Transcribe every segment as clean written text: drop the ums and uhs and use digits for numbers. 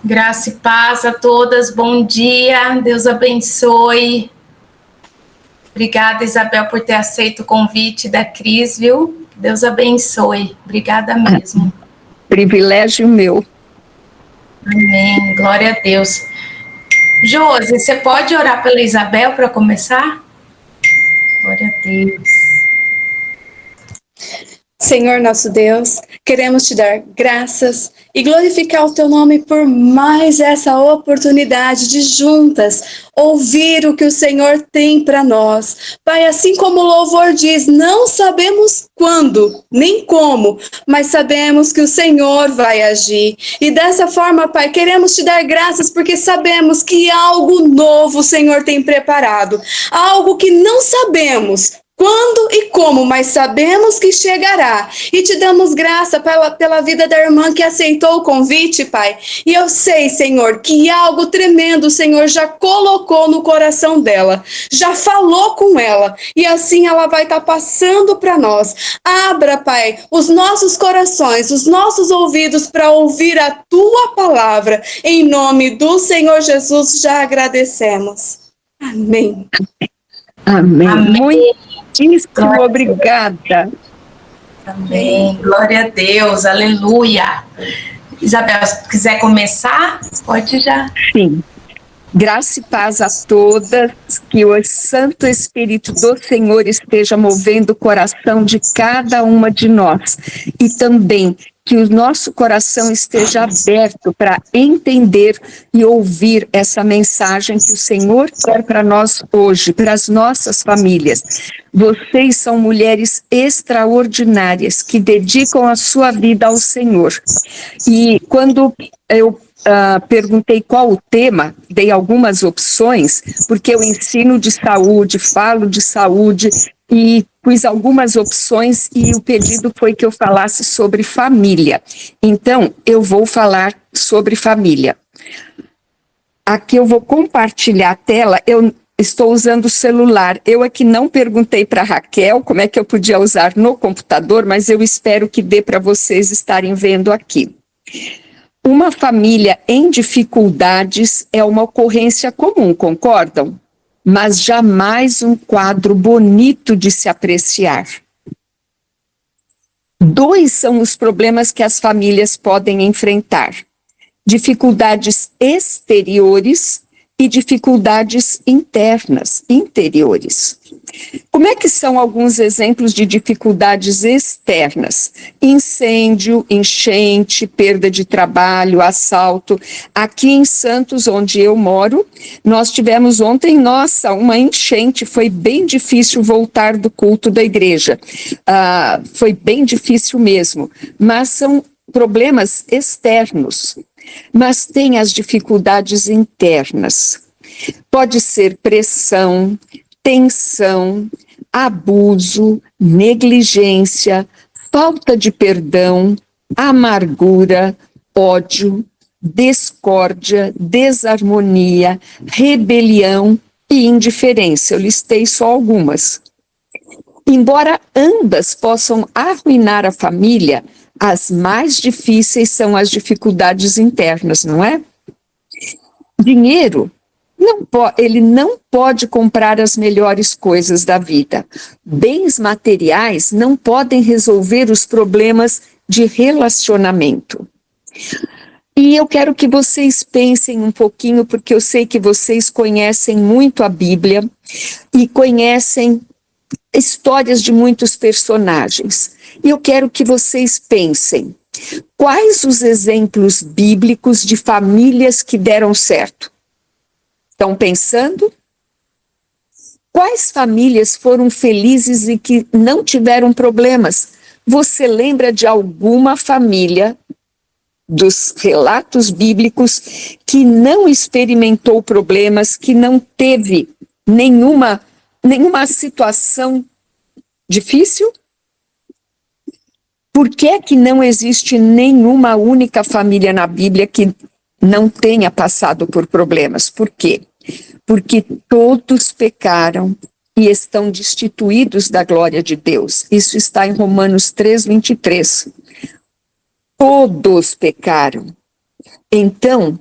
Graça e paz a todas, bom dia, Deus abençoe. Obrigada, Isabel, por ter aceito o convite da Cris, viu? Deus abençoe, obrigada mesmo. Privilégio meu. Amém, glória a Deus. Josi, você pode orar pela Isabel para começar? Glória a Deus. Senhor nosso Deus, queremos te dar graças e glorificar o teu nome por mais essa oportunidade de juntas ouvir o que o Senhor tem para nós. Pai, assim como o louvor diz, não sabemos quando, nem como, mas sabemos que o Senhor vai agir. E dessa forma, Pai, queremos te dar graças porque sabemos que algo novo o Senhor tem preparado, algo que não sabemos quando e como, mas sabemos que chegará. E te damos graça pela vida da irmã que aceitou o convite, Pai. E eu sei, Senhor, que algo tremendo o Senhor já colocou no coração dela, já falou com ela, e assim ela vai estar passando para nós. Abra, Pai, os nossos corações, os nossos ouvidos para ouvir a Tua palavra. Em nome do Senhor Jesus, já agradecemos. Amém. Amém. Amém. Muitíssimo obrigada. Amém, glória a Deus, aleluia. Isabel, se quiser começar, pode já. Sim. Graça e paz a todas, que o Santo Espírito do Senhor esteja movendo o coração de cada uma de nós e também que o nosso coração esteja aberto para entender e ouvir essa mensagem que o Senhor quer para nós hoje, para as nossas famílias. Vocês são mulheres extraordinárias que dedicam a sua vida ao Senhor. E quando eu perguntei qual o tema, dei algumas opções, porque eu ensino de saúde, falo de saúde e pus algumas opções e o pedido foi que eu falasse sobre família. Então, eu vou falar sobre família. Aqui eu vou compartilhar a tela, eu estou usando o celular. Eu aqui não perguntei para a Raquel como é que eu podia usar no computador, mas eu espero que dê para vocês estarem vendo aqui. Uma família em dificuldades é uma ocorrência comum, concordam? Mas jamais um quadro bonito de se apreciar. Dois são os problemas que as famílias podem enfrentar: dificuldades exteriores e dificuldades internas, interiores. Como é que são alguns exemplos de dificuldades externas? Incêndio, enchente, perda de trabalho, assalto. Aqui em Santos, onde eu moro, nós tivemos ontem, uma enchente, foi bem difícil voltar do culto da igreja. Foi bem difícil mesmo, mas são problemas externos. Mas tem as dificuldades internas. Pode ser pressão, tensão, abuso, negligência, falta de perdão, amargura, ódio, discórdia, desarmonia, rebelião e indiferença. Eu listei só algumas. Embora ambas possam arruinar a família, as mais difíceis são as dificuldades internas, não é? Dinheiro, ele não pode comprar as melhores coisas da vida. Bens materiais não podem resolver os problemas de relacionamento. E eu quero que vocês pensem um pouquinho, porque eu sei que vocês conhecem muito a Bíblia e conhecem histórias de muitos personagens. E eu quero que vocês pensem, quais os exemplos bíblicos de famílias que deram certo? Estão pensando? Quais famílias foram felizes e que não tiveram problemas? Você lembra de alguma família dos relatos bíblicos que não experimentou problemas, que não teve nenhuma situação difícil? Por que é que não existe nenhuma única família na Bíblia que não tenha passado por problemas? Por quê? Porque todos pecaram e estão destituídos da glória de Deus. Isso está em Romanos 3:23. Todos pecaram. Então,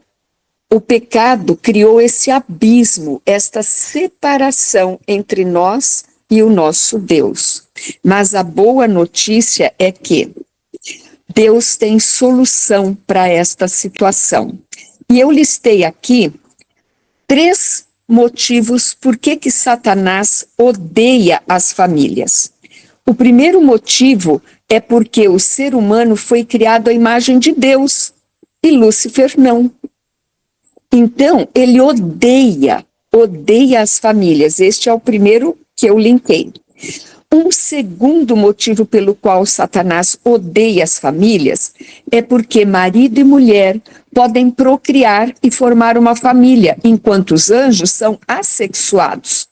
O pecado criou esse abismo, esta separação entre nós e o nosso Deus. Mas a boa notícia é que Deus tem solução para esta situação. E eu listei aqui 3 motivos por que Satanás odeia as famílias. O primeiro motivo é porque o ser humano foi criado à imagem de Deus e Lúcifer não. Então, ele odeia as famílias. Este é o primeiro que eu linkei. Um segundo motivo pelo qual Satanás odeia as famílias é porque marido e mulher podem procriar e formar uma família, enquanto os anjos são assexuados.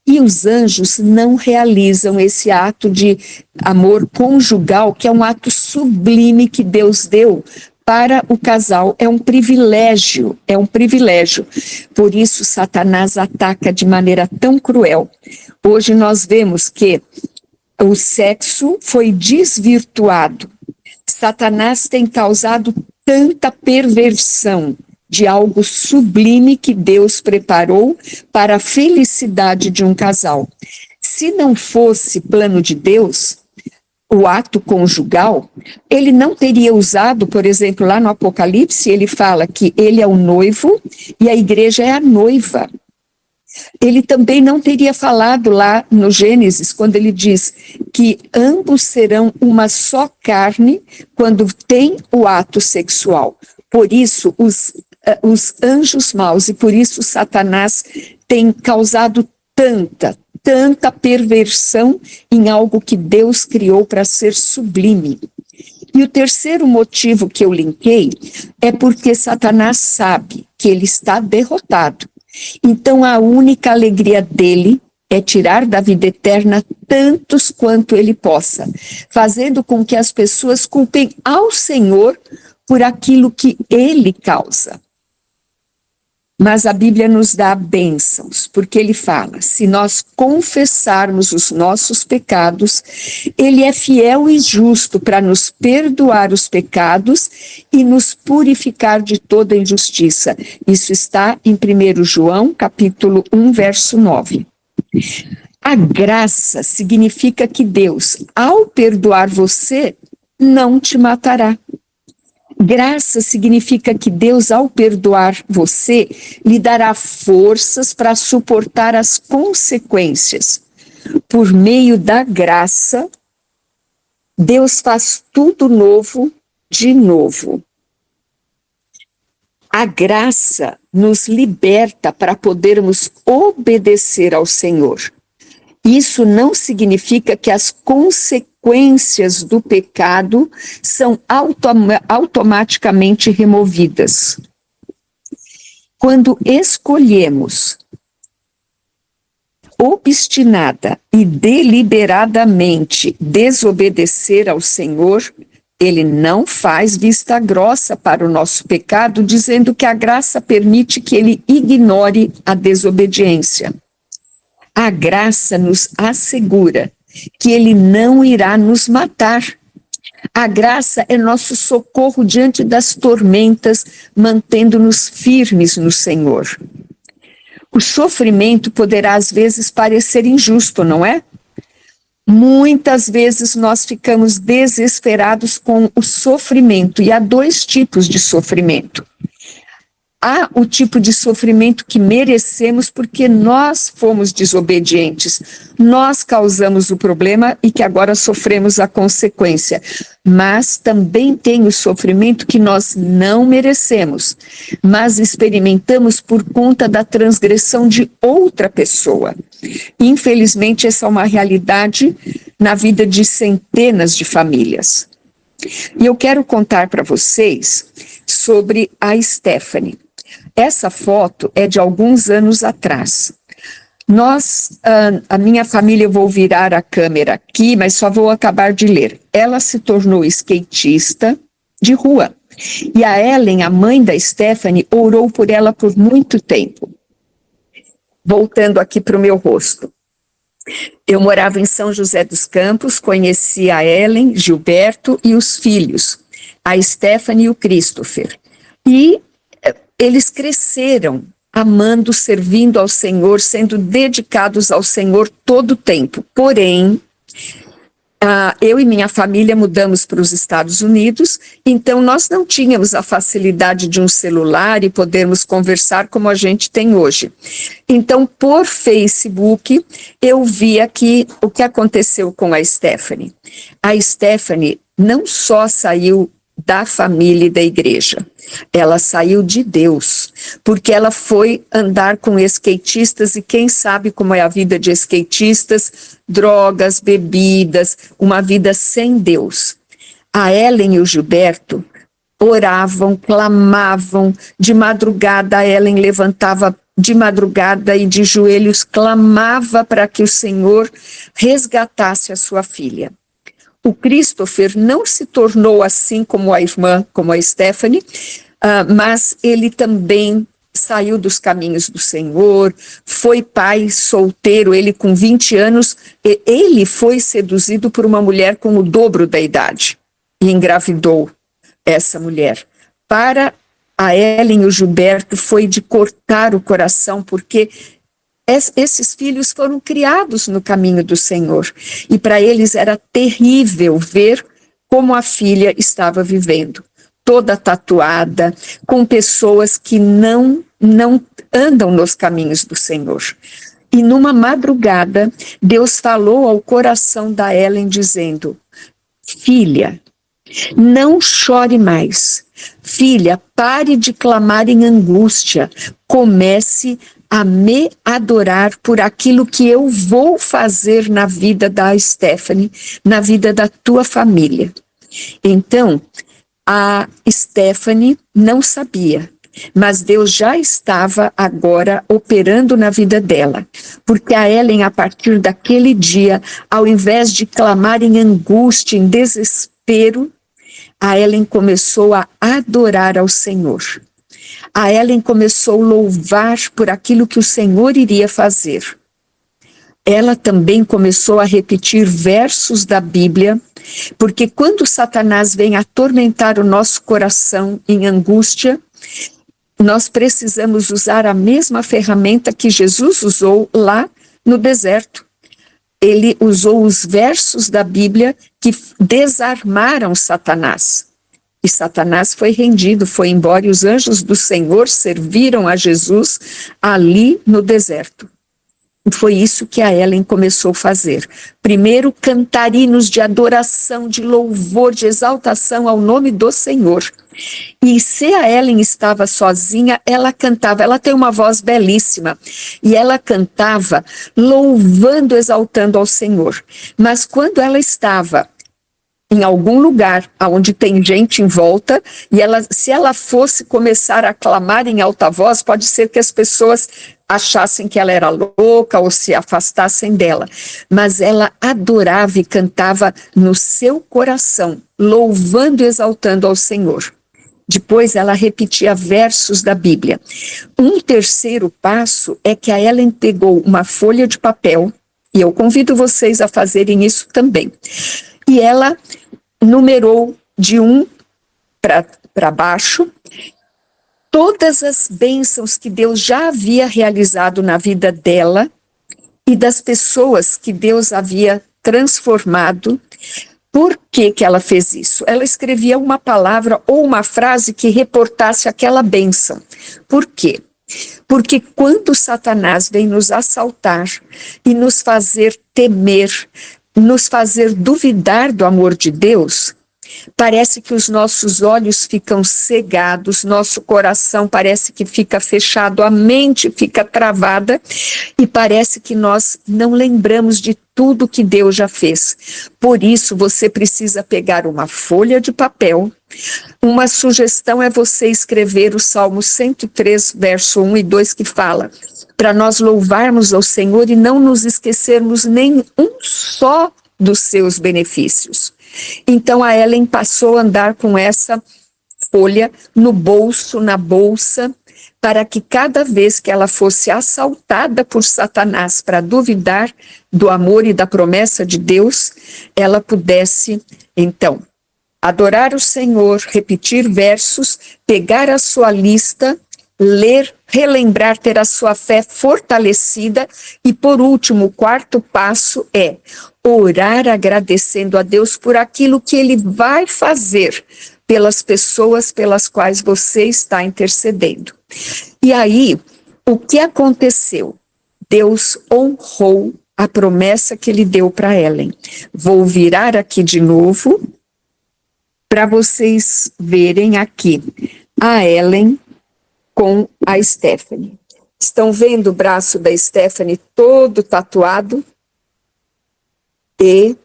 E os anjos não realizam esse ato de amor conjugal, que é um ato sublime que Deus deu para o casal. É um privilégio, Por isso, Satanás ataca de maneira tão cruel. Hoje nós vemos que o sexo foi desvirtuado. Satanás tem causado tanta perversão de algo sublime que Deus preparou para a felicidade de um casal. Se não fosse plano de Deus, o ato conjugal, ele não teria usado, por exemplo, lá no Apocalipse, ele fala que ele é o noivo e a igreja é a noiva. Ele também não teria falado lá no Gênesis, quando ele diz que ambos serão uma só carne quando tem o ato sexual. Por isso, os anjos maus, e por isso Satanás tem causado tanta perversão em algo que Deus criou para ser sublime. E o terceiro motivo que eu linkei é porque Satanás sabe que ele está derrotado. Então a única alegria dele é tirar da vida eterna tantos quanto ele possa, fazendo com que as pessoas culpem ao Senhor por aquilo que ele causa. Mas a Bíblia nos dá bênçãos, porque ele fala, se nós confessarmos os nossos pecados, ele é fiel e justo para nos perdoar os pecados e nos purificar de toda injustiça. Isso está em 1 João, capítulo 1, verso 9. A graça significa que Deus, ao perdoar você, não te matará. Graça significa que Deus, ao perdoar você, lhe dará forças para suportar as consequências. Por meio da graça, Deus faz tudo novo de novo. A graça nos liberta para podermos obedecer ao Senhor. Isso não significa que as consequências do pecado são automaticamente removidas. Quando escolhemos obstinada e deliberadamente desobedecer ao Senhor, ele não faz vista grossa para o nosso pecado, dizendo que a graça permite que ele ignore a desobediência. A graça nos assegura que ele não irá nos matar. A graça é nosso socorro diante das tormentas, mantendo-nos firmes no Senhor. O sofrimento poderá às vezes parecer injusto, não é? Muitas vezes nós ficamos desesperados com o sofrimento, e há 2 tipos de sofrimento. Há o tipo de sofrimento que merecemos porque nós fomos desobedientes, nós causamos o problema e que agora sofremos a consequência. Mas também tem o sofrimento que nós não merecemos, mas experimentamos por conta da transgressão de outra pessoa. Infelizmente, essa é uma realidade na vida de centenas de famílias. E eu quero contar para vocês sobre a Stephanie. Essa foto é de alguns anos atrás. A minha família, eu vou virar a câmera aqui, mas só vou acabar de ler. Ela se tornou skatista de rua. E a Ellen, a mãe da Stephanie, orou por ela por muito tempo. Voltando aqui para o meu rosto. Eu morava em São José dos Campos, conheci a Ellen, Gilberto e os filhos, a Stephanie e o Christopher. E eles cresceram amando, servindo ao Senhor, sendo dedicados ao Senhor todo o tempo. Porém, eu e minha família mudamos para os Estados Unidos, então nós não tínhamos a facilidade de um celular e podermos conversar como a gente tem hoje. Então, por Facebook, eu vi aqui o que aconteceu com a Stephanie. A Stephanie não só saiu da família e da igreja, ela saiu de Deus, porque ela foi andar com skatistas, e quem sabe como é a vida de skatistas, drogas, bebidas, uma vida sem Deus. A Ellen e o Gilberto oravam, clamavam, de madrugada a Ellen levantava de madrugada e de joelhos clamava para que o Senhor resgatasse a sua filha. O Christopher não se tornou assim como a irmã, como a Stephanie, mas ele também saiu dos caminhos do Senhor, foi pai solteiro, ele com 20 anos, ele foi seduzido por uma mulher com o dobro da idade e engravidou essa mulher. Para a Ellen e o Gilberto foi de cortar o coração, porque esses filhos foram criados no caminho do Senhor, e para eles era terrível ver como a filha estava vivendo, toda tatuada, com pessoas que não andam nos caminhos do Senhor. E numa madrugada, Deus falou ao coração da Ellen dizendo: filha, não chore mais. Filha, pare de clamar em angústia. Comece a me adorar por aquilo que eu vou fazer na vida da Stephanie, na vida da tua família. Então, a Stephanie não sabia, mas Deus já estava agora operando na vida dela, porque a Ellen, a partir daquele dia, ao invés de clamar em angústia, em desespero, a Ellen começou a adorar ao Senhor. A Ellen começou a louvar por aquilo que o Senhor iria fazer. Ela também começou a repetir versos da Bíblia, porque quando Satanás vem atormentar o nosso coração em angústia, nós precisamos usar a mesma ferramenta que Jesus usou lá no deserto. Ele usou os versos da Bíblia que desarmaram Satanás. E Satanás foi rendido, foi embora, e os anjos do Senhor serviram a Jesus ali no deserto. Foi isso que a Ellen começou a fazer. Primeiro, cantar hinos de adoração, de louvor, de exaltação ao nome do Senhor. E se a Ellen estava sozinha, ela cantava. Ela tem uma voz belíssima. E ela cantava louvando, exaltando ao Senhor. Mas quando ela estava em algum lugar onde tem gente em volta, e se ela fosse começar a clamar em alta voz, pode ser que as pessoas achassem que ela era louca ou se afastassem dela. Mas ela adorava e cantava no seu coração, louvando e exaltando ao Senhor. Depois ela repetia versos da Bíblia. Um terceiro passo é que a Ellen pegou uma folha de papel, e eu convido vocês a fazerem isso também. E ela numerou de 1 para baixo todas as bênçãos que Deus já havia realizado na vida dela e das pessoas que Deus havia transformado. Por que que ela fez isso? Ela escrevia uma palavra ou uma frase que reportasse aquela bênção. Por quê? Porque quando Satanás vem nos assaltar e nos fazer temer, nos fazer duvidar do amor de Deus, parece que os nossos olhos ficam cegados, nosso coração parece que fica fechado, a mente fica travada e parece que nós não lembramos de tudo que Deus já fez. Por isso, você precisa pegar uma folha de papel. Uma sugestão é você escrever o Salmo 103, verso 1 e 2, que fala: para nós louvarmos ao Senhor e não nos esquecermos nem um só dos seus benefícios. Então a Ellen passou a andar com essa folha no bolso, na bolsa, para que cada vez que ela fosse assaltada por Satanás para duvidar do amor e da promessa de Deus, ela pudesse, então, adorar o Senhor, repetir versos, pegar a sua lista ler, relembrar, ter a sua fé fortalecida. E por último, o quarto passo é orar agradecendo a Deus por aquilo que Ele vai fazer pelas pessoas pelas quais você está intercedendo. E aí, o que aconteceu? Deus honrou a promessa que Ele deu para Ellen. Vou virar aqui de novo para vocês verem aqui a Ellen com a Stephanie. Estão vendo o braço da Stephanie todo tatuado? E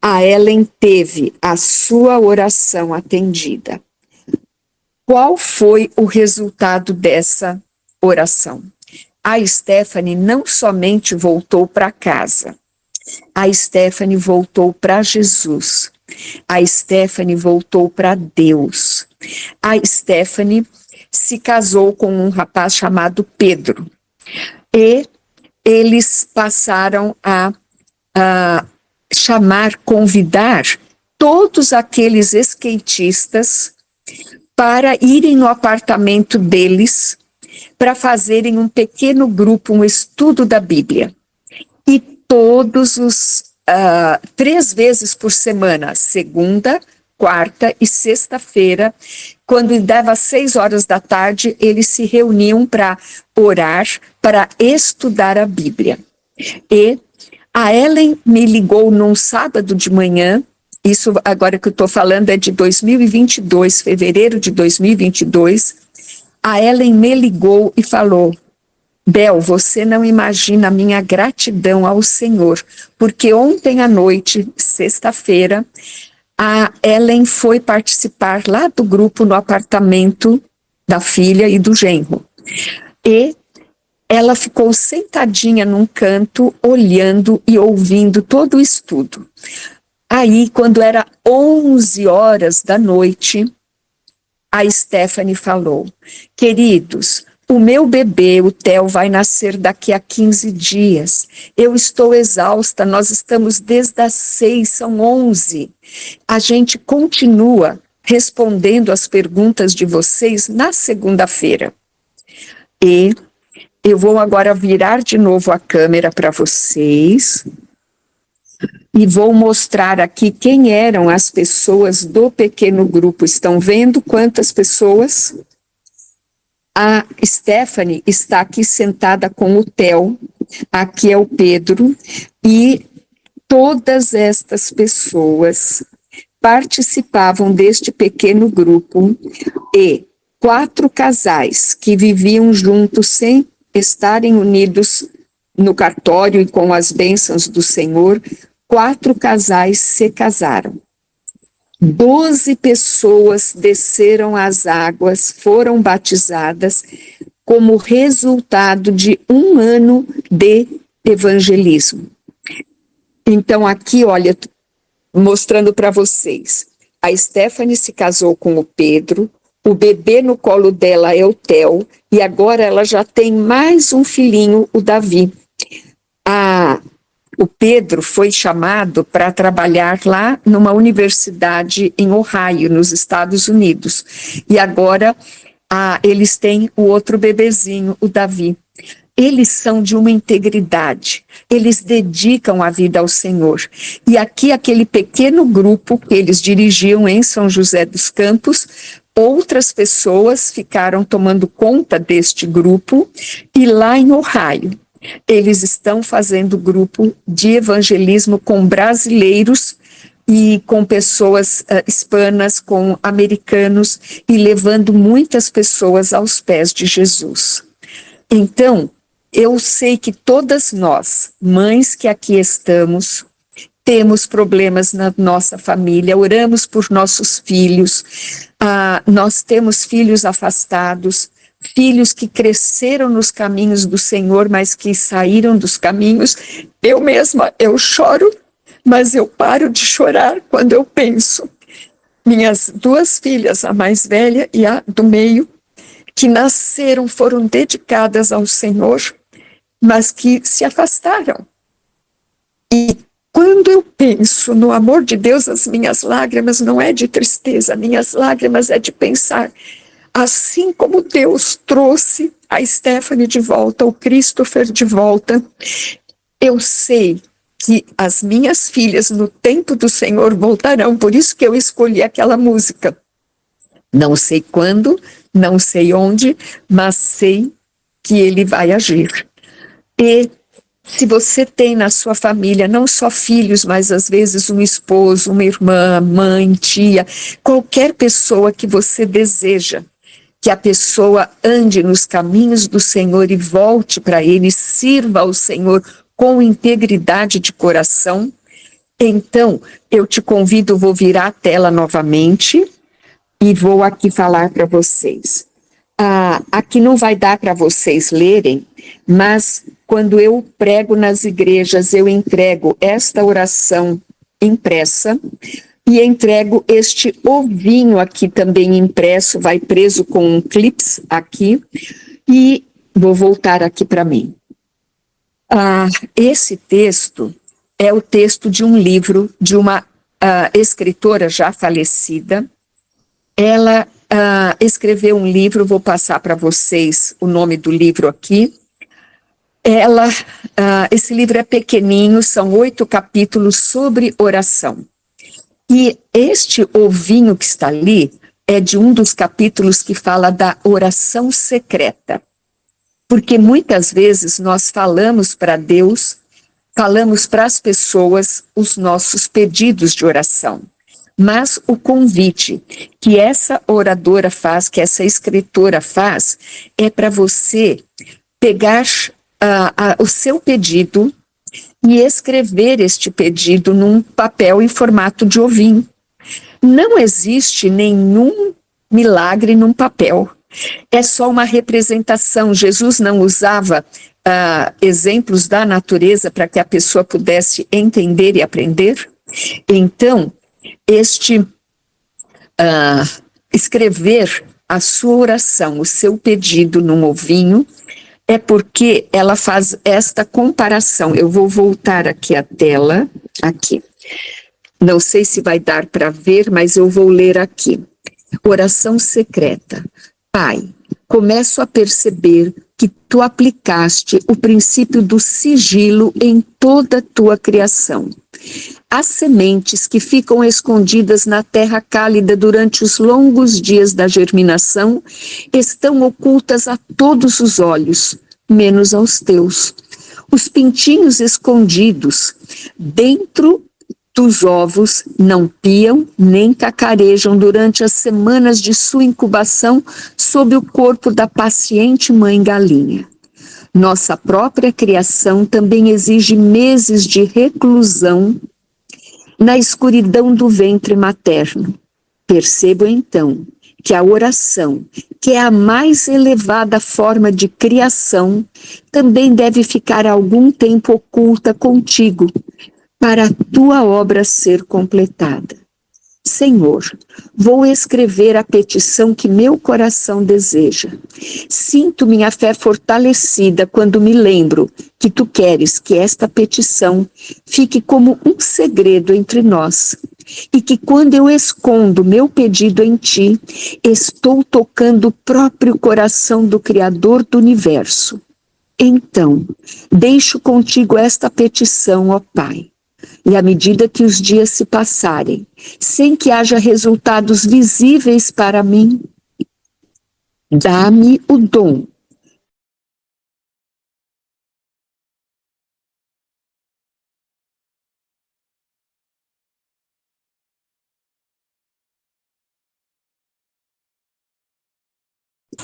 a Ellen teve a sua oração atendida. Qual foi o resultado dessa oração? A Stephanie não somente voltou para casa, a Stephanie voltou para Jesus, a Stephanie voltou para Deus. A Stephanie se casou com um rapaz chamado Pedro e eles passaram a convidar todos aqueles skatistas para irem no apartamento deles para fazerem um pequeno grupo, um estudo da Bíblia. E todos os 3 vezes por semana, segunda, quarta e sexta-feira, quando dava 6 horas da tarde, eles se reuniam para orar, para estudar a Bíblia. E a Ellen me ligou num sábado de manhã, isso agora que eu estou falando é de 2022, fevereiro de 2022, a Ellen me ligou e falou: Bel, você não imagina a minha gratidão ao Senhor, porque ontem à noite, sexta-feira, a Ellen foi participar lá do grupo no apartamento da filha e do genro. E ela ficou sentadinha num canto, olhando e ouvindo todo o estudo. Aí, quando era 11 horas da noite, a Stephanie falou: queridos, o meu bebê, o Theo, vai nascer daqui a 15 dias. Eu estou exausta, nós estamos desde as 6, são 11. A gente continua respondendo as perguntas de vocês na segunda-feira. E eu vou agora virar de novo a câmera para vocês e vou mostrar aqui quem eram as pessoas do pequeno grupo. Estão vendo quantas pessoas? A Stephanie está aqui sentada com o Theo, aqui é o Pedro, e todas estas pessoas participavam deste pequeno grupo e 4 casais que viviam juntos sem estarem unidos no cartório e com as bênçãos do Senhor, 4 casais se casaram. 12 pessoas desceram as águas, foram batizadas como resultado de 1 ano de evangelismo. Então aqui, olha, mostrando para vocês, a Stephanie se casou com o Pedro, o bebê no colo dela é o Theo, e agora ela já tem mais um filhinho, o Davi. O Pedro foi chamado para trabalhar lá numa universidade em Ohio, nos Estados Unidos. E agora eles têm o outro bebezinho, o Davi. Eles são de uma integridade, eles dedicam a vida ao Senhor. E aqui, aquele pequeno grupo que eles dirigiam em São José dos Campos, outras pessoas ficaram tomando conta deste grupo, e lá em Ohio, eles estão fazendo grupo de evangelismo com brasileiros e com pessoas hispanas, com americanos, e levando muitas pessoas aos pés de Jesus. Então, eu sei que todas nós, mães que aqui estamos, temos problemas na nossa família, oramos por nossos filhos, nós temos filhos afastados, filhos que cresceram nos caminhos do Senhor, mas que saíram dos caminhos. Eu mesma, eu choro, mas eu paro de chorar quando eu penso. Minhas 2 filhas, a mais velha e a do meio, que nasceram, foram dedicadas ao Senhor, mas que se afastaram. E quando eu penso no amor de Deus, as minhas lágrimas não é de tristeza, minhas lágrimas é de pensar Assim como Deus trouxe a Stephanie de volta, o Christopher de volta, eu sei que as minhas filhas no tempo do Senhor voltarão, por isso que eu escolhi aquela música. Não sei quando, não sei onde, mas sei que Ele vai agir. E se você tem na sua família não só filhos, mas às vezes um esposo, uma irmã, mãe, tia, qualquer pessoa que você deseja que a pessoa ande nos caminhos do Senhor e volte para Ele, sirva ao Senhor com integridade de coração, então eu te convido, vou virar a tela novamente e vou aqui falar para vocês. Aqui não vai dar para vocês lerem, mas quando eu prego nas igrejas, eu entrego esta oração impressa e entrego este ovinho aqui também impresso, vai preso com um clips aqui, e vou voltar aqui para mim. Esse texto é o texto de um livro de uma escritora já falecida. Ela escreveu um livro, vou passar para vocês o nome do livro aqui. Esse livro é pequenininho, são 8 capítulos sobre oração. E este ovinho que está ali é de um dos capítulos que fala da oração secreta. Porque muitas vezes nós falamos para Deus, falamos para as pessoas os nossos pedidos de oração. Mas o convite que essa oradora faz, que essa escritora faz, é para você pegar o seu pedido e escrever este pedido num papel em formato de ovinho. Não existe nenhum milagre num papel. É só uma representação. Jesus não usava exemplos da natureza para que a pessoa pudesse entender e aprender. Então, escrever a sua oração, o seu pedido num ovinho, é porque ela faz esta comparação. Eu vou voltar aqui a tela, aqui. Não sei se vai dar para ver, mas eu vou ler aqui. Oração secreta. Pai, começo a perceber que tu aplicaste o princípio do sigilo em toda a tua criação. As sementes que ficam escondidas na terra cálida durante os longos dias da germinação estão ocultas a todos os olhos, menos aos teus. Os pintinhos escondidos dentro dos ovos não piam nem cacarejam durante as semanas de sua incubação sob o corpo da paciente mãe galinha. Nossa própria criação também exige meses de reclusão na escuridão do ventre materno. Percebo então que a oração, que é a mais elevada forma de criação, também deve ficar algum tempo oculta contigo, para a tua obra ser completada. Senhor, vou escrever a petição que meu coração deseja. Sinto minha fé fortalecida quando me lembro que tu queres que esta petição fique como um segredo entre nós, e que quando eu escondo meu pedido em ti, estou tocando o próprio coração do Criador do universo. Então, deixo contigo esta petição, ó Pai. E à medida que os dias se passarem, sem que haja resultados visíveis para mim, dá-me o dom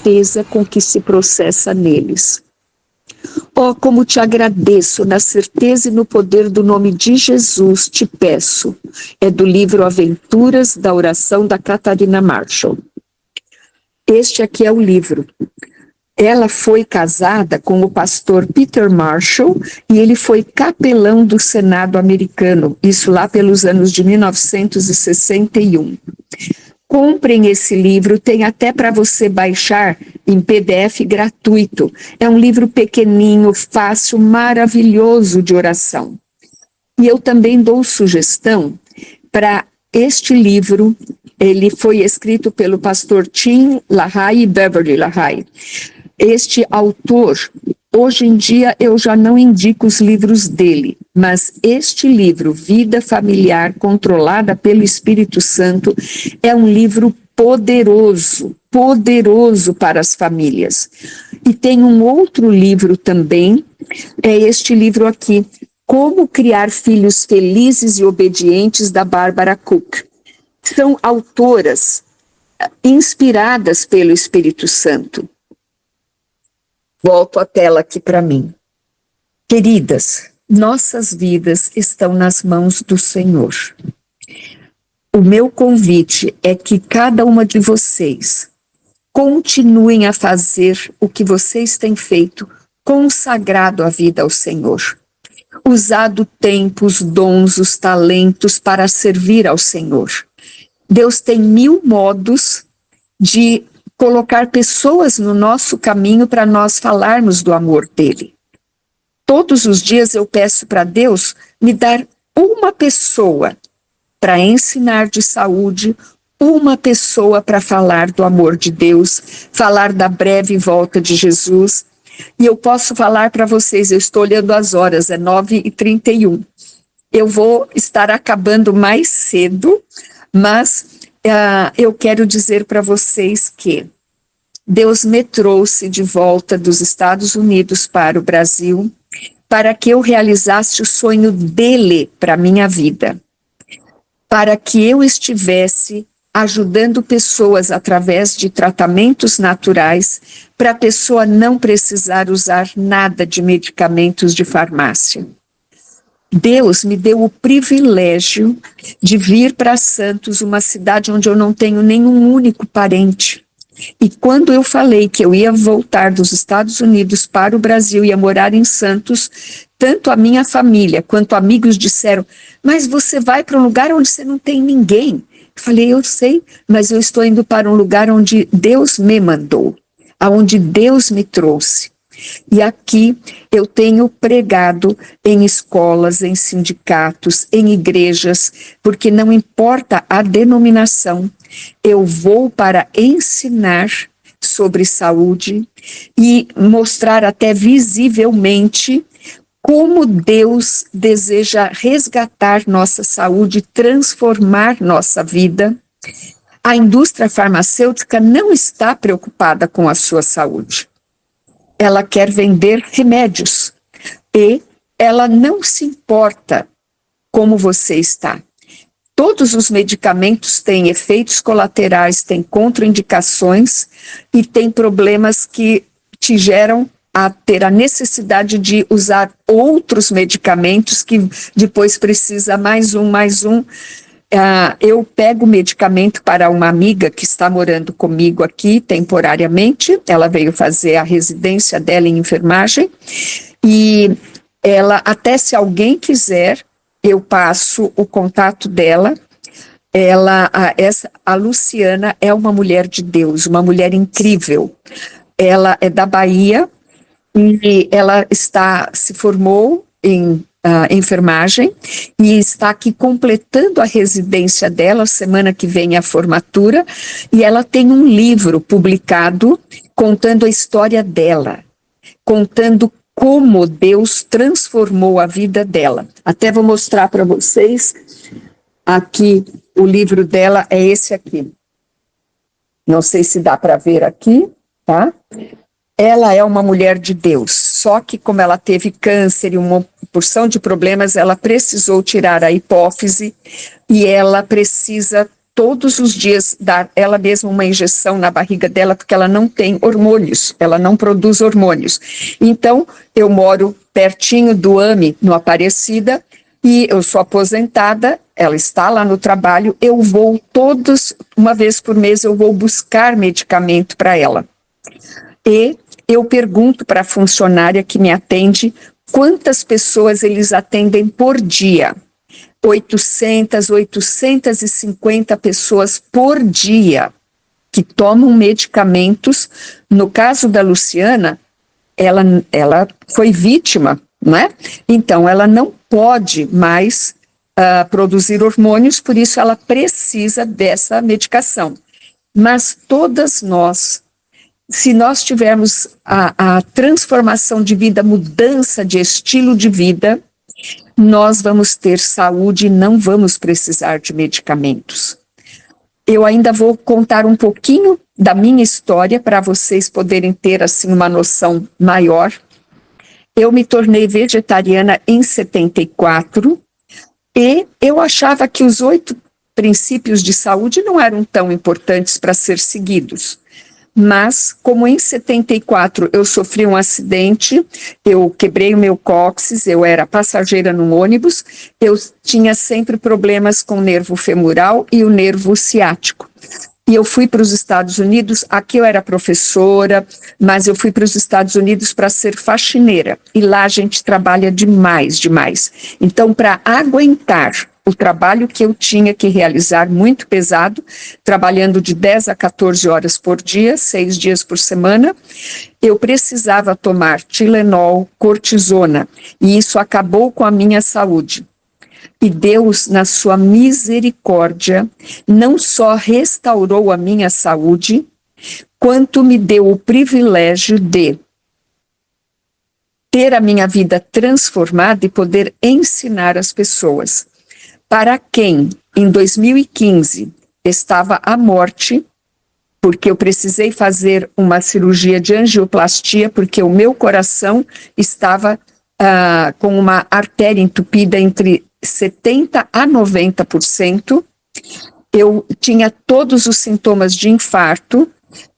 certeza com que se processa neles. Oh, como te agradeço, na certeza e no poder do nome de Jesus te peço. É do livro Aventuras da Oração da Catarina Marshall. Este aqui é o livro. Ela foi casada com o pastor Peter Marshall e ele foi capelão do Senado americano, isso lá pelos anos de 1961. Comprem esse livro, tem até para você baixar em PDF gratuito. É um livro pequenininho, fácil, maravilhoso de oração. E eu também dou sugestão para Este livro, ele foi escrito pelo pastor Tim LaHaye e Beverly LaHaye. Este autor, hoje em dia eu já não indico os livros dele, mas este livro, Vida Familiar Controlada pelo Espírito Santo, é um livro poderoso, poderoso para as famílias. E tem um outro livro também, é este livro aqui, Como Criar Filhos Felizes e Obedientes, da Barbara Cook. São autoras inspiradas pelo Espírito Santo. Volto a tela aqui para mim. Queridas, nossas vidas estão nas mãos do Senhor. O meu convite é que cada uma de vocês continuem a fazer o que vocês têm feito, consagrado a vida ao Senhor. Usado o tempo, os dons, os talentos para servir ao Senhor. Deus tem 1000 modos de colocar pessoas no nosso caminho para nós falarmos do amor dele. Todos os dias eu peço para Deus me dar uma pessoa para ensinar de saúde, uma pessoa para falar do amor de Deus, falar da breve volta de Jesus. E eu posso falar para vocês, eu estou olhando as horas, é 9h31. Eu vou estar acabando mais cedo, mas eu quero dizer para vocês que Deus me trouxe de volta dos Estados Unidos para o Brasil, para que eu realizasse o sonho dele para a minha vida, para que eu estivesse ajudando pessoas através de tratamentos naturais, para a pessoa não precisar usar nada de medicamentos de farmácia. Deus me deu o privilégio de vir para Santos, uma cidade onde eu não tenho nenhum único parente. E quando eu falei que eu ia voltar dos Estados Unidos para o Brasil, ia morar em Santos, tanto a minha família quanto amigos disseram, mas você vai para um lugar onde você não tem ninguém. Eu falei, eu sei, mas eu estou indo para um lugar onde Deus me mandou, aonde Deus me trouxe. E aqui eu tenho pregado em escolas, em sindicatos, em igrejas, porque não importa a denominação, eu vou para ensinar sobre saúde e mostrar até visivelmente como Deus deseja resgatar nossa saúde, transformar nossa vida. A indústria farmacêutica não está preocupada com a sua saúde. Ela quer vender remédios e ela não se importa como você está. Todos os medicamentos têm efeitos colaterais, têm contraindicações e têm problemas que te geram a ter a necessidade de usar outros medicamentos que depois precisa mais um. Eu pego medicamento para uma amiga que está morando comigo aqui temporariamente, ela veio fazer a residência dela em enfermagem, e ela, até se alguém quiser, eu passo o contato dela. A Luciana é uma mulher de Deus, uma mulher incrível. Ela é da Bahia e ela se formou em enfermagem e está aqui completando a residência dela, semana que vem a formatura, e ela tem um livro publicado contando a história dela, contando como Deus transformou a vida dela. Até vou mostrar para vocês, aqui o livro dela é esse aqui. Não sei se dá para ver aqui, tá? Ela é uma mulher de Deus, só que como ela teve câncer e uma porção de problemas, ela precisou tirar a hipófise e ela precisa todos os dias dar ela mesma uma injeção na barriga dela, porque ela não tem hormônios, ela não produz hormônios. Então, eu moro pertinho do AME, no Aparecida, e eu sou aposentada, ela está lá no trabalho, eu vou uma vez por mês, eu vou buscar medicamento para ela. E eu pergunto para a funcionária que me atende quantas pessoas eles atendem por dia. 850 pessoas por dia que tomam medicamentos. No caso da Luciana, ela foi vítima, né? Então, ela não pode mais produzir hormônios, por isso ela precisa dessa medicação. Mas todas nós, se nós tivermos a transformação de vida, mudança de estilo de vida, nós vamos ter saúde e não vamos precisar de medicamentos. Eu ainda vou contar um pouquinho da minha história para vocês poderem ter assim uma noção maior. Eu me tornei vegetariana em 74 e eu achava que os 8 princípios de saúde não eram tão importantes para ser seguidos. Mas, como em 74 eu sofri um acidente, eu quebrei o meu cóccix, eu era passageira num ônibus, eu tinha sempre problemas com o nervo femoral e o nervo ciático. E eu fui para os Estados Unidos, aqui eu era professora, mas eu fui para os Estados Unidos para ser faxineira. E lá a gente trabalha demais, demais. Então, para aguentar o trabalho que eu tinha que realizar, muito pesado, trabalhando de 10 a 14 horas por dia, 6 dias por semana, eu precisava tomar Tilenol, cortisona, e isso acabou com a minha saúde. E Deus, na sua misericórdia, não só restaurou a minha saúde, quanto me deu o privilégio de ter a minha vida transformada e poder ensinar as pessoas. Para quem, em 2015, estava à morte, porque eu precisei fazer uma cirurgia de angioplastia, porque o meu coração estava com uma artéria entupida entre 70% a 90%, eu tinha todos os sintomas de infarto,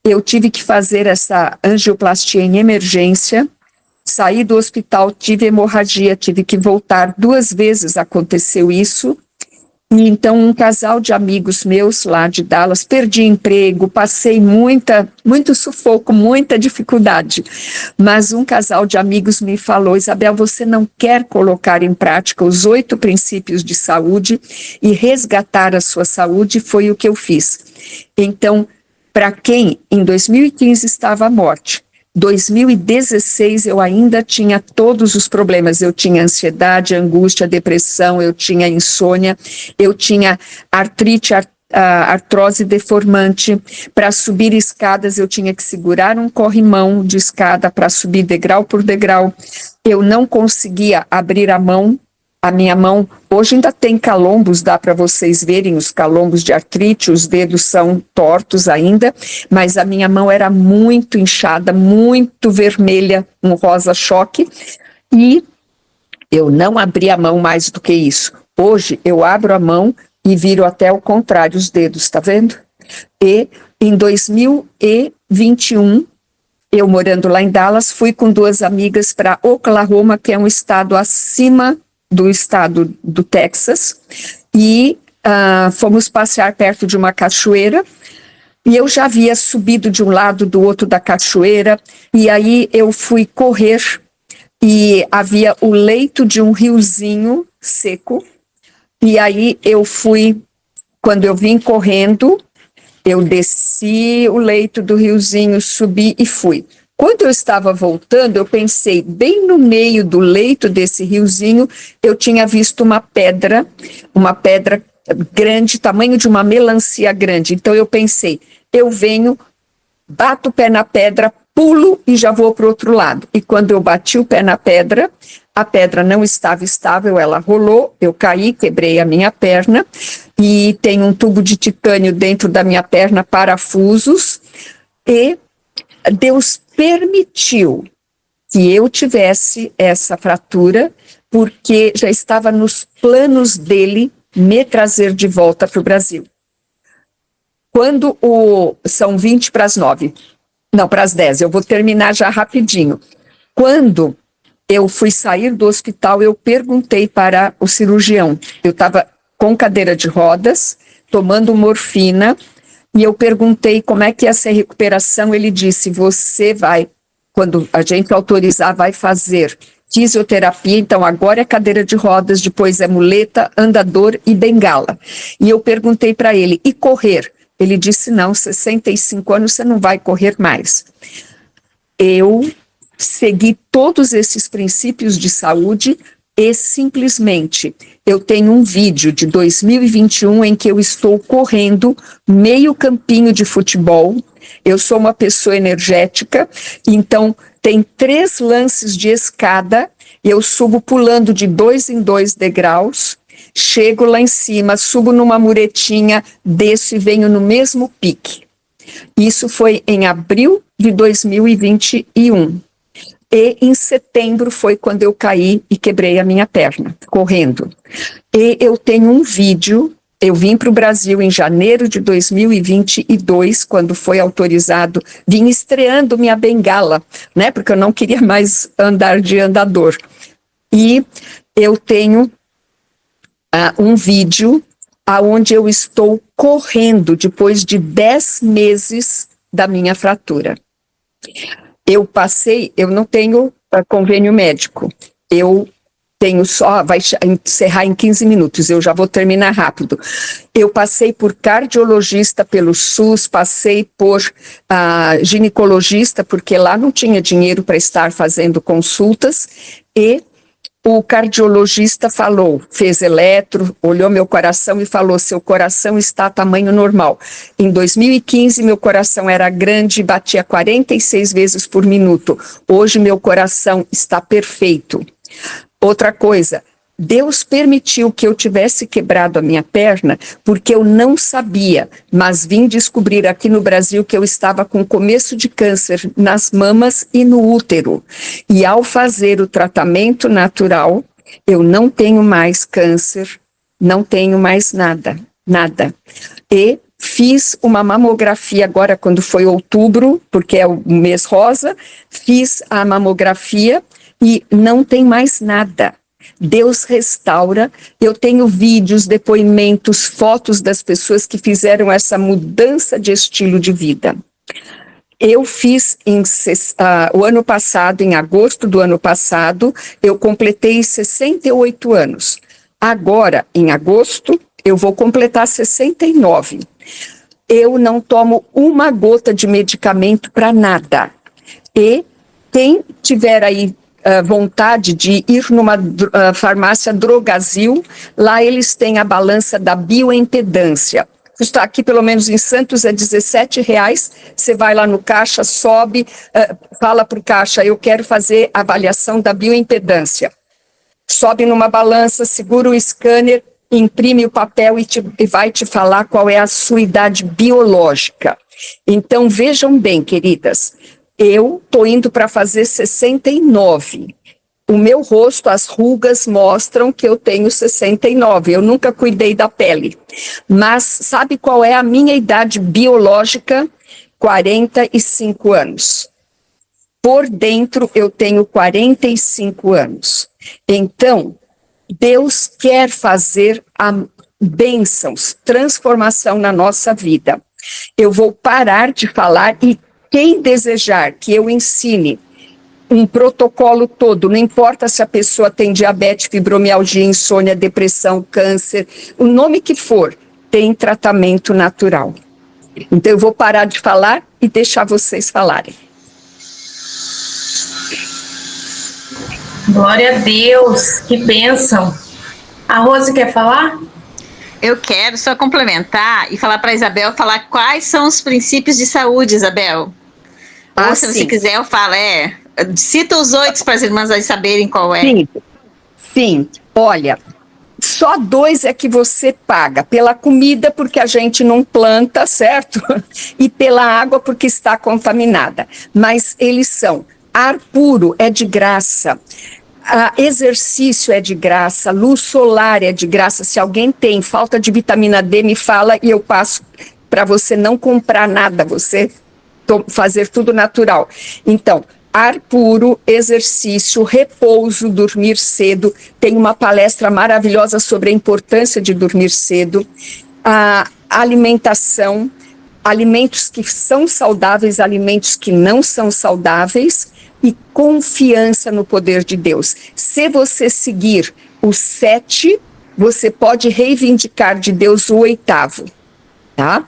eu tive que fazer essa angioplastia em emergência, saí do hospital, tive hemorragia, tive que voltar 2 vezes, aconteceu isso. E então um casal de amigos meus lá de Dallas, perdi emprego, passei muito sufoco, muita dificuldade. Mas um casal de amigos me falou: Isabel, você não quer colocar em prática os 8 princípios de saúde e resgatar a sua saúde? Foi o que eu fiz. Então, para quem em 2015 estava à morte, 2016 eu ainda tinha todos os problemas, eu tinha ansiedade, angústia, depressão, eu tinha insônia, eu tinha artrite, artrose deformante. Para subir escadas eu tinha que segurar um corrimão de escada para subir degrau por degrau, eu não conseguia abrir a minha mão, hoje ainda tem calombos, dá para vocês verem os calombos de artrite, os dedos são tortos ainda, mas a minha mão era muito inchada, muito vermelha, um rosa choque, e eu não abri a mão mais do que isso. Hoje eu abro a mão e viro até o contrário os dedos, tá vendo? E em 2021, eu morando lá em Dallas, fui com 2 amigas para Oklahoma, que é um estado acima do estado do Texas, e fomos passear perto de uma cachoeira, e eu já havia subido de um lado do outro da cachoeira, e aí eu fui correr, e havia o leito de um riozinho seco, e aí quando eu vim correndo, eu desci o leito do riozinho, subi e fui. Quando eu estava voltando, eu pensei, bem no meio do leito desse riozinho, eu tinha visto uma pedra grande, tamanho de uma melancia grande. Então eu pensei, eu venho, bato o pé na pedra, pulo e já vou para o outro lado. E quando eu bati o pé na pedra, a pedra não estava estável, ela rolou, eu caí, quebrei a minha perna, e tem um tubo de titânio dentro da minha perna, parafusos, e Deus permitiu que eu tivesse essa fratura, porque já estava nos planos dele me trazer de volta para o Brasil. Quando são 20 para as 9, não, para as 10, eu vou terminar já rapidinho. Quando eu fui sair do hospital, eu perguntei para o cirurgião, eu estava com cadeira de rodas, tomando morfina, e eu perguntei como é que ia ser a recuperação. Ele disse, você vai, quando a gente autorizar, vai fazer fisioterapia, então agora é cadeira de rodas, depois é muleta, andador e bengala. E eu perguntei para ele, e correr? Ele disse, não, 65 anos você não vai correr mais. Eu segui todos esses princípios de saúde, E simplesmente eu tenho um vídeo de 2021 em que eu estou correndo meio campinho de futebol. Eu sou uma pessoa energética, então tem 3 lances de escada, eu subo pulando de 2 em 2 degraus, chego lá em cima, subo numa muretinha, desço e venho no mesmo pique. Isso foi em abril de 2021. E em setembro foi quando eu caí e quebrei a minha perna, correndo. E eu tenho um vídeo, eu vim para o Brasil em janeiro de 2022, quando foi autorizado, vim estreando minha bengala, né, porque eu não queria mais andar de andador. E eu tenho um vídeo onde eu estou correndo depois de 10 meses da minha fratura. Eu não tenho convênio médico, eu tenho só, vai encerrar em 15 minutos, eu já vou terminar rápido. Eu passei por cardiologista pelo SUS, passei por ginecologista, porque lá não tinha dinheiro para estar fazendo consultas, e o cardiologista falou, fez eletro, olhou meu coração e falou, seu coração está a tamanho normal. Em 2015, meu coração era grande e batia 46 vezes por minuto. Hoje, meu coração está perfeito. Outra coisa, Deus permitiu que eu tivesse quebrado a minha perna porque eu não sabia, mas vim descobrir aqui no Brasil que eu estava com começo de câncer nas mamas e no útero. E ao fazer o tratamento natural, eu não tenho mais câncer, não tenho mais nada. E fiz uma mamografia agora quando foi outubro, porque é o mês rosa, fiz a mamografia e não tem mais nada. Deus restaura. Eu tenho vídeos, depoimentos, fotos das pessoas que fizeram essa mudança de estilo de vida. Eu fiz o ano passado, em agosto do ano passado, eu completei 68 anos. Agora, em agosto, eu vou completar 69. Eu não tomo uma gota de medicamento para nada. E quem tiver aí vontade de ir numa farmácia Drogasil, lá eles têm a balança da bioimpedância. Custa aqui, pelo menos em Santos, é R$17. Você vai lá no caixa, sobe, fala para o caixa, eu quero fazer a avaliação da bioimpedância. Sobe numa balança, segura o scanner, imprime o papel e vai te falar qual é a sua idade biológica. Então, vejam bem, queridas, eu estou indo para fazer 69. O meu rosto, as rugas mostram que eu tenho 69. Eu nunca cuidei da pele. Mas sabe qual é a minha idade biológica? 45 anos. Por dentro eu tenho 45 anos. Então, Deus quer fazer bênçãos, transformação na nossa vida. Eu vou parar de falar e quem desejar que eu ensine um protocolo todo, não importa se a pessoa tem diabetes, fibromialgia, insônia, depressão, câncer, o nome que for, tem tratamento natural. Então eu vou parar de falar e deixar vocês falarem. Glória a Deus, que bênção. A Rose quer falar? Eu quero só complementar e falar para a Isabel falar quais são os princípios de saúde, Isabel. Ou se você quiser, eu falo, cita os 8 para as irmãs aí saberem qual é. Sim. Olha, só 2 é que você paga. Pela comida, porque a gente não planta, certo? E pela água, porque está contaminada. Mas eles são: ar puro é de graça. Exercício é de graça, luz solar é de graça. Se alguém tem falta de vitamina D, me fala e eu passo para você não comprar nada, você fazer tudo natural. Então, ar puro, exercício, repouso, dormir cedo. Tem uma palestra maravilhosa sobre a importância de dormir cedo. A alimentação, alimentos que são saudáveis, alimentos que não são saudáveis. E confiança no poder de Deus. Se você seguir o 7, você pode reivindicar de Deus o 8º, tá?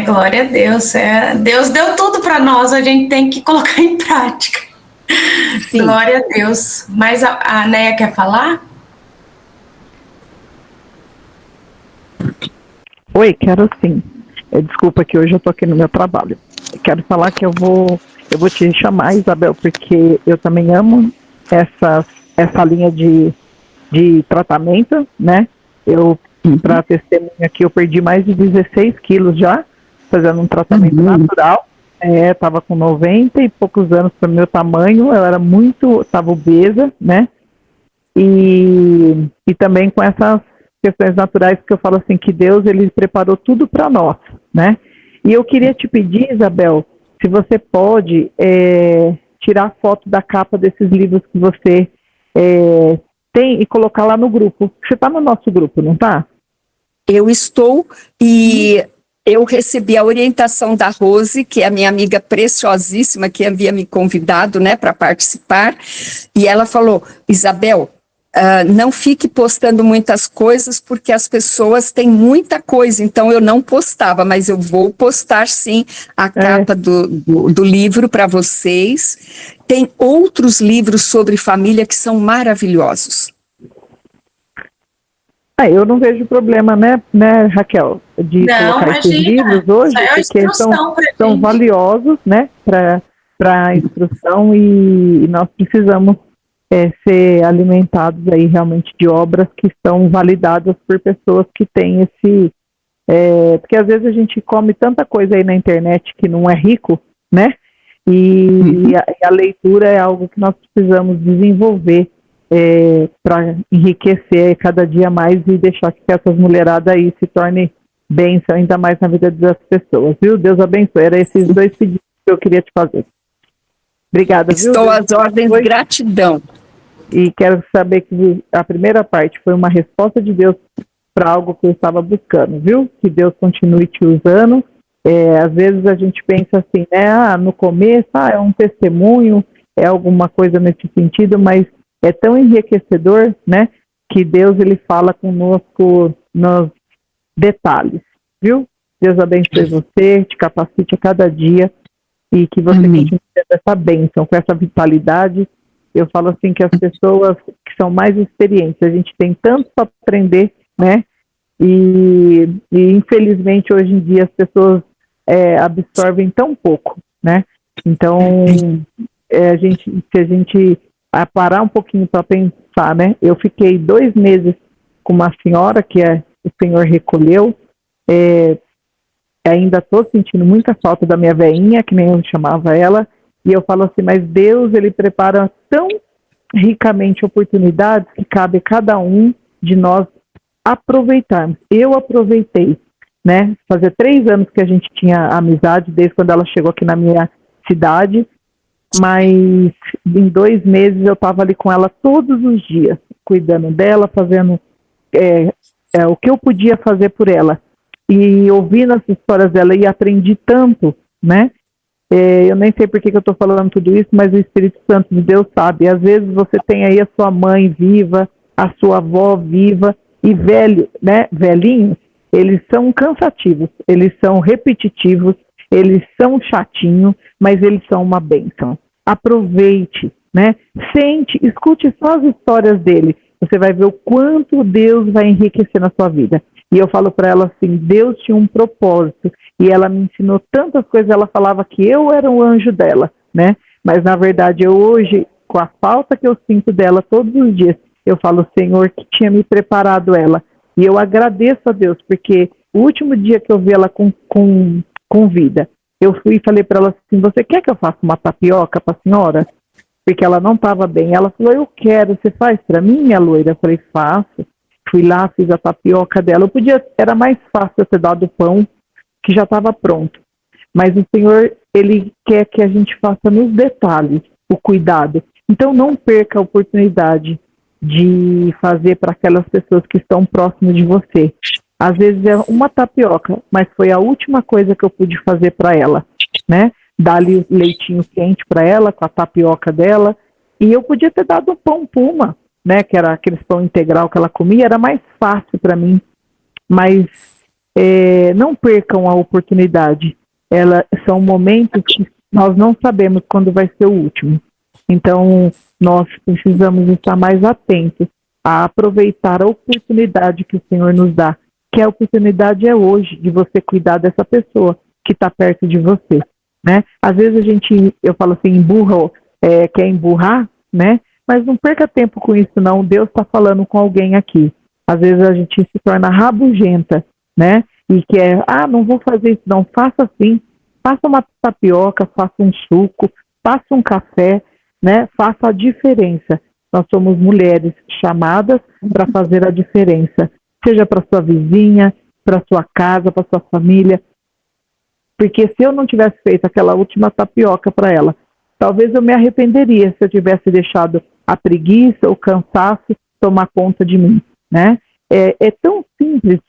Glória a Deus. Deus deu tudo para nós, a gente tem que colocar em prática. Sim. Glória a Deus. Mas a Neia quer falar? Oi, quero sim. Desculpa que hoje eu tô aqui no meu trabalho. Quero falar que eu vou te chamar, Isabel, porque eu também amo essa linha de tratamento, né? Para testemunha aqui, eu perdi mais de 16 quilos já, fazendo um tratamento natural. Tava com 90 e poucos anos para o meu tamanho, estava obesa, né? E também com essas questões naturais que eu falo assim, que Deus, ele preparou tudo para nós, né? E eu queria te pedir, Isabel, se você pode tirar foto da capa desses livros que você tem e colocar lá no grupo. Você está no nosso grupo, não está? Eu estou, e eu recebi a orientação da Rose, que é a minha amiga preciosíssima, que havia me convidado, né, para participar, e ela falou: Isabel, não fique postando muitas coisas, porque as pessoas têm muita coisa, então eu não postava, mas eu vou postar sim a capa do livro para vocês. Tem outros livros sobre família que são maravilhosos. Eu não vejo problema, né, Raquel, de colocar esses livros hoje, porque são valiosos, né, para a instrução, e nós precisamos ser alimentados aí realmente de obras que são validadas por pessoas que têm esse... porque às vezes a gente come tanta coisa aí na internet que não é rico, né, e a leitura é algo que nós precisamos desenvolver para enriquecer cada dia mais e deixar que essas mulheradas aí se tornem bênção ainda mais na vida das pessoas, viu? Deus abençoe. Era esses 2 pedidos que eu queria te fazer. Obrigada, viu? Estou às ordens, gratidão. E quero saber que a primeira parte foi uma resposta de Deus para algo que eu estava buscando, viu? Que Deus continue te usando. Às vezes a gente pensa assim, né? No começo, é um testemunho, é alguma coisa nesse sentido, mas é tão enriquecedor, né? Que Deus, ele fala conosco nos detalhes, viu? Deus abençoe você, te capacite a cada dia e que você continue tendo essa bênção, com essa vitalidade. Eu falo assim que as pessoas que são mais experientes, a gente tem tanto para aprender, né? E infelizmente hoje em dia as pessoas absorvem tão pouco, né? Então, se a gente parar um pouquinho para pensar, né? Eu fiquei 2 meses com uma senhora que o Senhor recolheu. Ainda estou sentindo muita falta da minha veinha, que nem eu chamava ela. E eu falo assim, mas Deus, ele prepara tão ricamente oportunidades que cabe a cada um de nós aproveitarmos. Eu aproveitei, né? Fazia 3 anos que a gente tinha amizade, desde quando ela chegou aqui na minha cidade, mas em 2 meses eu estava ali com ela todos os dias, cuidando dela, fazendo o que eu podia fazer por ela. E ouvindo as histórias dela, e aprendi tanto, né? Eu nem sei por que eu estou falando tudo isso, mas o Espírito Santo de Deus sabe. Às vezes você tem aí a sua mãe viva, a sua avó viva, e velhinhos, eles são cansativos, eles são repetitivos, eles são chatinhos, mas eles são uma bênção. Aproveite, né? Sente, escute só as histórias dele. Você vai ver o quanto Deus vai enriquecer na sua vida. E eu falo para ela assim, Deus tinha um propósito. E ela me ensinou tantas coisas, ela falava que eu era o anjo dela, né? Mas na verdade eu hoje, com a falta que eu sinto dela todos os dias, eu falo, Senhor, que tinha me preparado ela. E eu agradeço a Deus, porque o último dia que eu vi ela com vida, eu fui e falei para ela assim, você quer que eu faça uma tapioca para a senhora? Porque ela não estava bem. Ela falou, eu quero, você faz para mim, minha loira? Eu falei, faço. Fui lá, fiz a tapioca dela. Era mais fácil eu ter dado o pão, que já estava pronto. Mas o Senhor, ele quer que a gente faça nos detalhes o cuidado. Então não perca a oportunidade de fazer para aquelas pessoas que estão próximas de você. Às vezes é uma tapioca, mas foi a última coisa que eu pude fazer para ela, né? Dar ali o leitinho quente para ela, com a tapioca dela, e eu podia ter dado o pão Puma, né? Que era aquele pão integral que ela comia, era mais fácil para mim. Mas não percam a oportunidade. São momentos que nós não sabemos quando vai ser o último. Então, nós precisamos estar mais atentos a aproveitar a oportunidade que o Senhor nos dá, que a oportunidade é hoje de você cuidar dessa pessoa que está perto de você, né? Às vezes eu falo assim, quer emburrar, né? Mas não perca tempo com isso não, Deus está falando com alguém aqui. Às vezes a gente se torna rabugenta, né? E quer, não vou fazer isso não, faça assim, faça uma tapioca, faça um suco, faça um café, né? Faça a diferença. Nós somos mulheres chamadas para fazer a diferença, seja para sua vizinha, para sua casa, para sua família. Porque se eu não tivesse feito aquela última tapioca para ela, talvez eu me arrependeria se eu tivesse deixado a preguiça, o cansaço tomar conta de mim, né? É tão simples,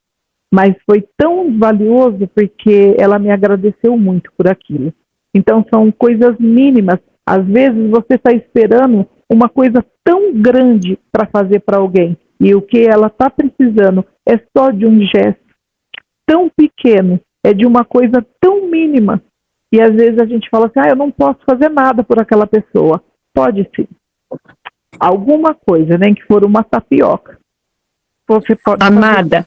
mas foi tão valioso porque ela me agradeceu muito por aquilo. Então são coisas mínimas. Às vezes você está esperando uma coisa tão grande para fazer para alguém e o que ela está precisando é só de um gesto tão pequeno, é de uma coisa tão mínima. E às vezes a gente fala assim, eu não posso fazer nada por aquela pessoa. Pode sim. Alguma coisa, nem que for uma tapioca. Você pode Amada,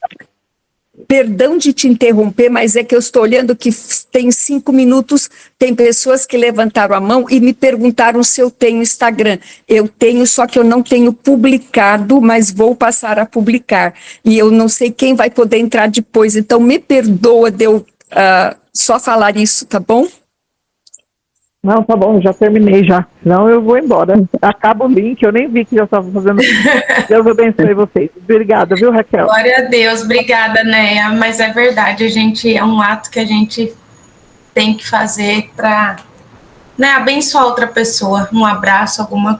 perdão de te interromper, mas é que eu estou olhando que tem 5 minutos, tem pessoas que levantaram a mão e me perguntaram se eu tenho Instagram. Eu tenho, só que eu não tenho publicado, mas vou passar a publicar. E eu não sei quem vai poder entrar depois, então me perdoa de eu só falar isso, tá bom? Não, tá bom, já terminei já. Senão eu vou embora. Acaba o link, eu nem vi que já estava fazendo. Deus abençoe vocês. Obrigada, viu, Raquel? Glória a Deus, obrigada, Néia. Mas é verdade, é um ato que a gente tem que fazer para, né, abençoar outra pessoa. Um abraço, alguma